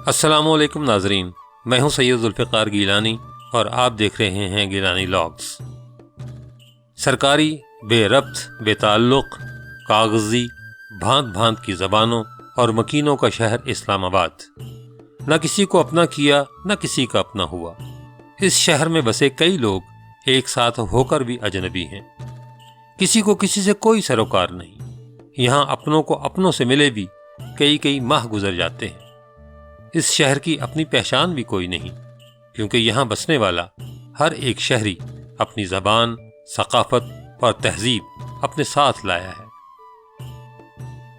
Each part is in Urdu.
السلام علیکم ناظرین، میں ہوں سید ذوالفقار گیلانی اور آپ دیکھ رہے ہیں گیلانی لاگز۔ سرکاری، بے ربط، بے تعلق، کاغذی، بھانت بھانت کی زبانوں اور مکینوں کا شہر اسلام آباد، نہ کسی کو اپنا کیا نہ کسی کا اپنا ہوا۔ اس شہر میں بسے کئی لوگ ایک ساتھ ہو کر بھی اجنبی ہیں، کسی کو کسی سے کوئی سروکار نہیں۔ یہاں اپنوں کو اپنوں سے ملے بھی کئی ماہ گزر جاتے ہیں۔ اس شہر کی اپنی پہچان بھی کوئی نہیں، کیونکہ یہاں بسنے والا ہر ایک شہری اپنی زبان، ثقافت اور تہذیب اپنے ساتھ لایا ہے۔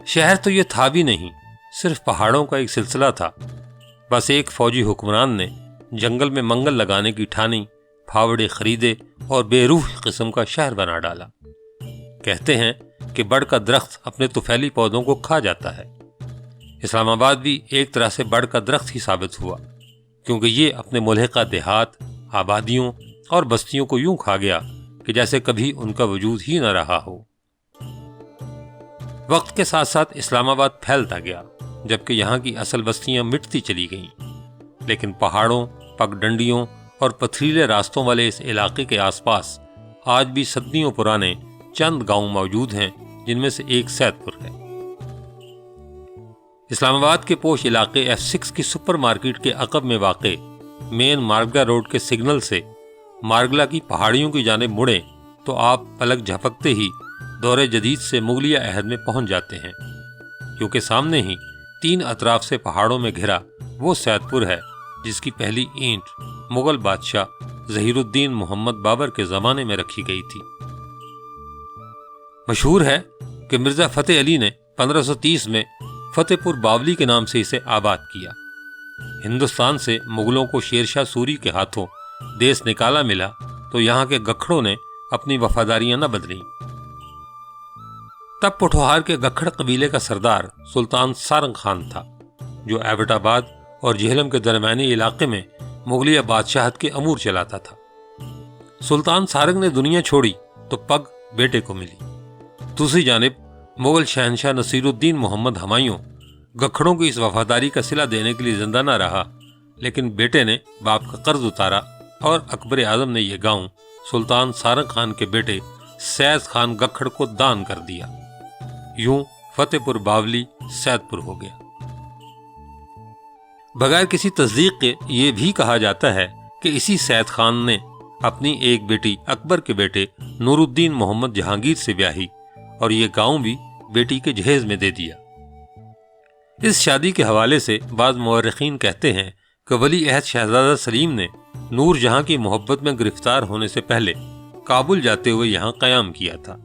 شہر تو یہ تھا بھی نہیں، صرف پہاڑوں کا ایک سلسلہ تھا۔ بس ایک فوجی حکمران نے جنگل میں منگل لگانے کی ٹھانی، پھاوڑے خریدے اور بے روح قسم کا شہر بنا ڈالا۔ کہتے ہیں کہ بڑ کا درخت اپنے طفیلی پودوں کو کھا جاتا ہے۔ اسلام آباد بھی ایک طرح سے بڑ کا درخت ہی ثابت ہوا، کیونکہ یہ اپنے ملحقہ دیہات، آبادیوں اور بستیوں کو یوں کھا گیا کہ جیسے کبھی ان کا وجود ہی نہ رہا ہو۔ وقت کے ساتھ ساتھ اسلام آباد پھیلتا گیا، جبکہ یہاں کی اصل بستیاں مٹتی چلی گئیں، لیکن پہاڑوں، پگ ڈنڈیوں اور پتھریلے راستوں والے اس علاقے کے آس پاس آج بھی صدیوں پرانے چند گاؤں موجود ہیں، جن میں سے ایک سید پور ہے۔ اسلام آباد کے پوش علاقے F6 کی سپر مارکیٹ کے عقب میں واقع مین مارگلا روڈ کے سگنل سے مارگلا کی پہاڑیوں کی جانب مڑیں تو آپ پلک جھپکتے ہی دور جدید سے مغلیہ عہد میں پہنچ جاتے ہیں، کیونکہ سامنے ہی 3 اطراف سے پہاڑوں میں گھرا وہ سید پور ہے جس کی پہلی اینٹ مغل بادشاہ ظہیر الدین محمد بابر کے زمانے میں رکھی گئی تھی۔ مشہور ہے کہ مرزا فتح علی نے 1530 میں فتح پور باولی کے نام سے اسے آباد کیا۔ ہندوستان سے مغلوں کو شیر شاہ سوری کے ہاتھوں دیس نکالا ملا تو یہاں کے گکھڑوں نے اپنی وفاداریاں نہ بدلیں۔ تب پٹھوہار کے گکھڑ قبیلے کا سردار سلطان سارنگ خان تھا، جو ایبٹ آباد اور جہلم کے درمیانی علاقے میں مغلیہ بادشاہت کے امور چلاتا تھا۔ سلطان سارنگ نے دنیا چھوڑی تو پگ بیٹے کو ملی۔ دوسری جانب مغل شہنشاہ نصیر الدین محمد ہمایوں گکھڑوں کی اس وفاداری کا صلہ دینے کے لیے زندہ نہ رہا، لیکن بیٹے نے باپ کا قرض اتارا اور اکبر اعظم نے یہ گاؤں سلطان سارنگ خان کے بیٹے سید خان گکھڑ کو دان کر دیا۔ یوں فتح پور باولی سید پور ہو گیا۔ بغیر کسی تصدیق کے یہ بھی کہا جاتا ہے کہ اسی سید خان نے اپنی ایک بیٹی اکبر کے بیٹے نور الدین محمد جہانگیر سے بیاہی اور یہ گاؤں بھی بیٹی کے جہیز میں دے دیا۔ اس شادی کے حوالے سے بعض مورخین کہتے ہیں کہ ولی عہد شہزادہ سلیم نے نور جہاں کی محبت میں گرفتار ہونے سے پہلے کابل جاتے ہوئے یہاں قیام کیا تھا۔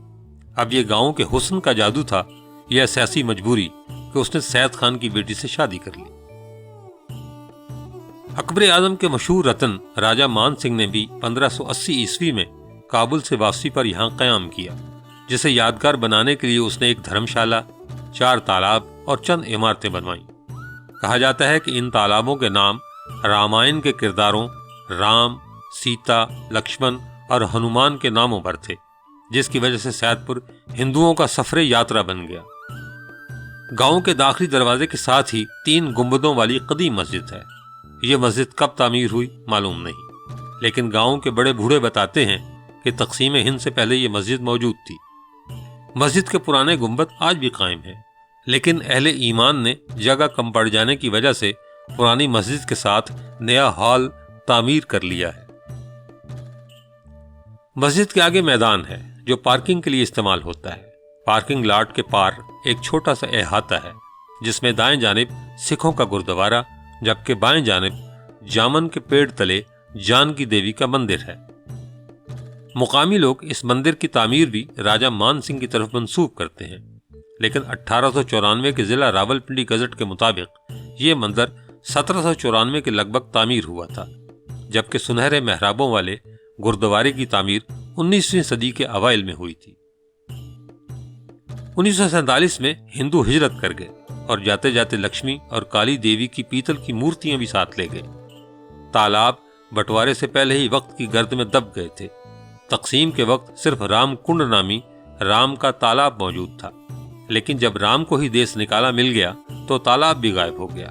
اب یہ گاؤں کے حسن کا جادو تھا یا سیاسی مجبوری کہ اس نے سید خان کی بیٹی سے شادی کر لی۔ اکبر اعظم کے مشہور رتن راجہ مان سنگھ نے بھی 1580 عیسوی میں کابل سے واپسی پر یہاں قیام کیا، جسے یادگار بنانے کے لیے اس نے ایک دھرم شالہ، 4 تالاب اور چند عمارتیں بنوائیں۔ کہا جاتا ہے کہ ان تالابوں کے نام رامائن کے کرداروں رام، سیتا، لکشمن اور ہنومان کے ناموں پر تھے، جس کی وجہ سے سید پور ہندوؤں کا سفر یاترا بن گیا۔ گاؤں کے داخلی دروازے کے ساتھ ہی 3 گنبدوں والی قدیم مسجد ہے۔ یہ مسجد کب تعمیر ہوئی معلوم نہیں، لیکن گاؤں کے بڑے بوڑھے بتاتے ہیں کہ تقسیم ہند سے پہلے یہ مسجد موجود تھی۔ مسجد کے پرانے گنبد آج بھی قائم ہیں، لیکن اہل ایمان نے جگہ کم پڑ جانے کی وجہ سے پرانی مسجد کے ساتھ نیا ہال تعمیر کر لیا ہے۔ مسجد کے آگے میدان ہے جو پارکنگ کے لیے استعمال ہوتا ہے۔ پارکنگ لاٹ کے پار ایک چھوٹا سا احاطہ ہے جس میں دائیں جانب سکھوں کا گردوارہ، جبکہ بائیں جانب جامن کے پیڑ تلے جان کی دیوی کا مندر ہے۔ مقامی لوگ اس مندر کی تعمیر بھی راجہ مان سنگھ کی طرف منسوب کرتے ہیں، لیکن 1894 کے ضلع راولپنڈی گزٹ کے مطابق یہ مندر 1794 کے لگ بھگ تعمیر ہوا تھا، جبکہ سنہرے محرابوں والے گردوارے کی تعمیر 19ویں صدی کے اوائل میں ہوئی تھی۔ 1947 میں ہندو ہجرت کر گئے اور جاتے جاتے لکشمی اور کالی دیوی کی پیتل کی مورتیاں بھی ساتھ لے گئے۔ تالاب بٹوارے سے پہلے ہی وقت کی گرد میں دب گئے تھے۔ تقسیم کے وقت صرف رام کنڈ نامی رام کا تالاب موجود تھا، لیکن جب رام کو ہی دیس نکالا مل گیا تو تالاب بھی غائب ہو گیا۔